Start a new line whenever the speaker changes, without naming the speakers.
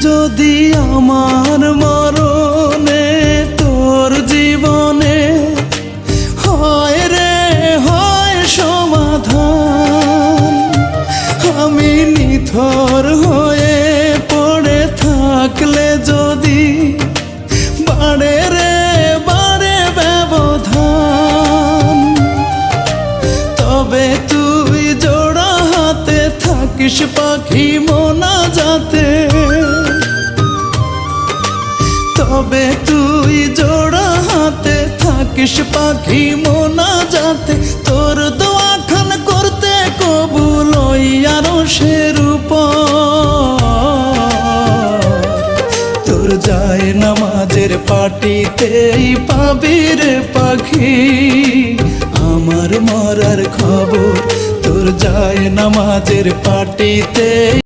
যদি আমার মরণে তোর জীবনে হয় রে হয় সমাধান, আমি নিথর হয়ে পড়ে থাকলে যদি বাড়ে রে বাড়ে ব্যবধান, তবে তুই জোড়া হাতে থাকিস পাখি মোনাজাতে, তবে তুই জোড়া হাতে থাকিস পাখি মোনাজাতে। তোর দোয়া খান করতে কবুল ওই আরশের উপর, তোর যায় নামাজের পাটিতেই পাবি রে পাখি আমার মরার খবর, তোর যায় নামাজের পাটিতে।